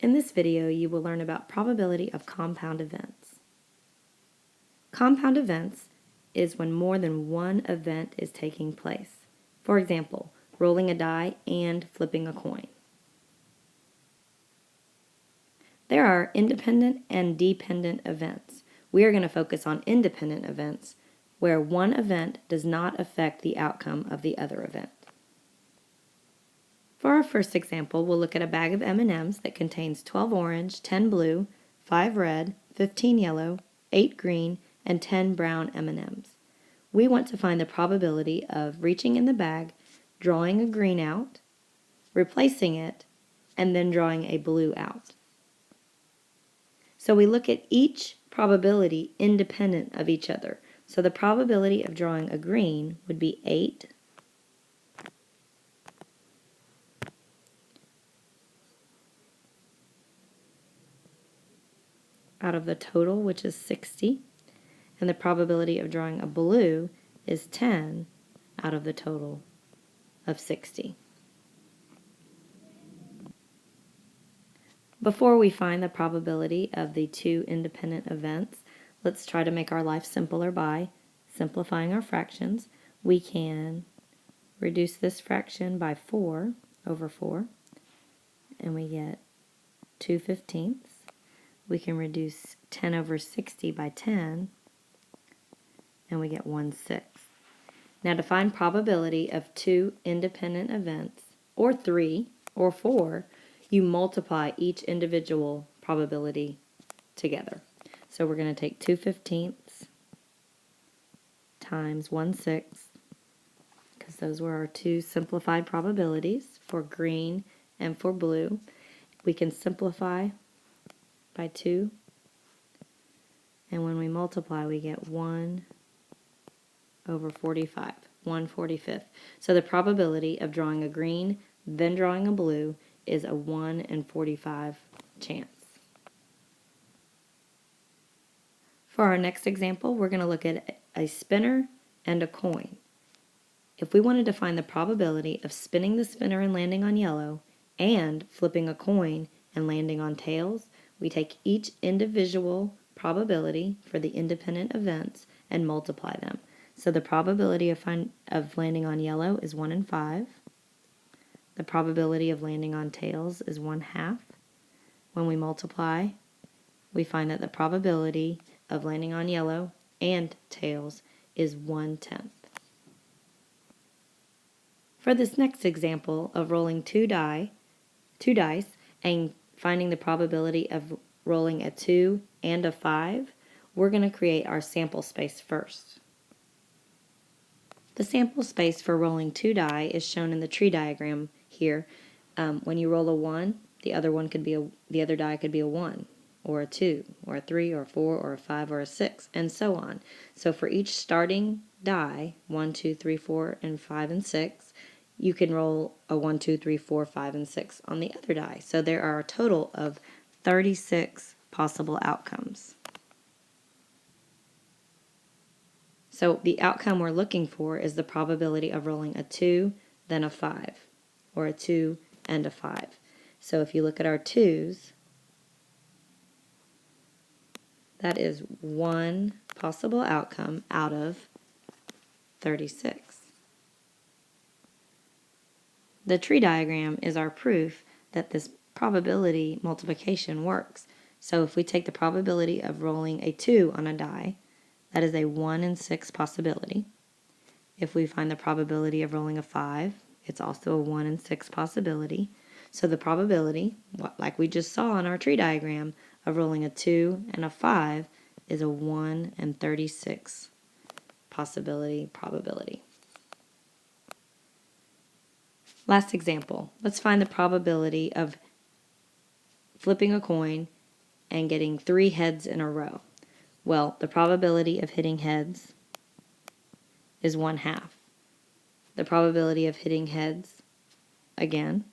In this video, you will learn about probability of compound events. Compound events is when more than one event is taking place. For example, rolling a die and flipping a coin. There are independent and dependent events. We are going to focus on independent events, where one event does not affect the outcome of the other event. For our first example, we'll look at a bag of M&Ms that contains 12 orange, 10 blue, 5 red, 15 yellow, 8 green, and 10 brown M&Ms. We want to find the probability of reaching in the bag, drawing a green out, replacing it, and then drawing a blue out. So we look at each probability independent of each other. So the probability of drawing a green would be 8 out of the total, which is 60. And the probability of drawing a blue is 10 out of the total of 60. Before we find the probability of the two independent events, let's try to make our life simpler by simplifying our fractions. We can reduce this fraction by 4 over 4, and we get 2/15. We can reduce 10 over 60 by 10, and we get 1/6. Now to find probability of two independent events, or 3, or 4, you multiply each individual probability together. So we're going to take 2/15 times 1/6, because those were our two simplified probabilities for green and for blue. We can simplify by 2, and when we multiply we get 1 over 45, 1/45. So the probability of drawing a green, then drawing a blue, is a 1 in 45 chance. For our next example, we're going to look at a spinner and a coin. If we wanted to find the probability of spinning the spinner and landing on yellow, and flipping a coin and landing on tails, we take each individual probability for the independent events and multiply them. So the probability of landing on yellow is 1 in 5. The probability of landing on tails is 1/2. When we multiply, we find that the probability of landing on yellow and tails is 1/10. For this next example of rolling two dice and finding the probability of rolling a 2 and a 5, we're going to create our sample space first. The sample space for rolling two die is shown in the tree diagram here. When you roll a 1, the other die could be a 1, or a 2, or a 3, or a 4, or a 5, or a 6, and so on. So for each starting die, 1, 2, 3, 4, and 5, and 6, you can roll a 1, 2, 3, 4, 5, and 6 on the other die. So there are a total of 36 possible outcomes. So the outcome we're looking for is the probability of rolling a 2, then a 5, or a 2 and a 5. So if you look at our 2s, that is one possible outcome out of 36. The tree diagram is our proof that this probability multiplication works. So if we take the probability of rolling a 2 on a die, that is a 1 in 6 possibility. If we find the probability of rolling a 5, it's also a 1 in 6 possibility. So the probability, like we just saw in our tree diagram, of rolling a 2 and a 5 is a 1 in 36 probability. Last example, let's find the probability of flipping a coin and getting 3 heads in a row. Well, the probability of hitting heads is 1/2. The probability of hitting heads, again,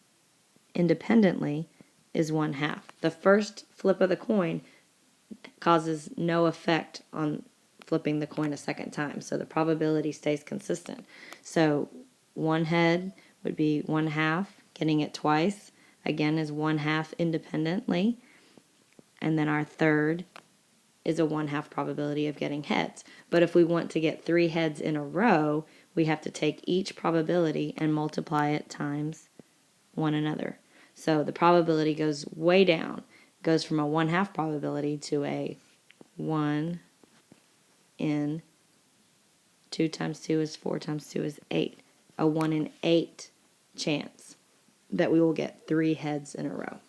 independently, is 1/2. The first flip of the coin causes no effect on flipping the coin a second time, so the probability stays consistent. So one head would be 1/2, getting it twice. again, is 1/2 independently. And then our third is a 1/2 probability of getting heads. But if we want to get 3 heads in a row, we have to take each probability and multiply it times one another. So the probability goes way down. It goes from a 1/2 probability to a 1 in 2 times 2 is 4 times 2 is 8. A 1 in 8 chance that we will get 3 heads in a row.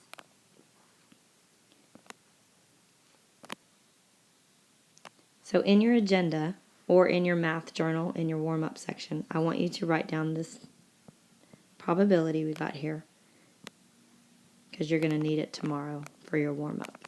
So in your agenda or in your math journal in your warm-up section, I want you to write down this probability we got here because you're going to need it tomorrow for your warm-up.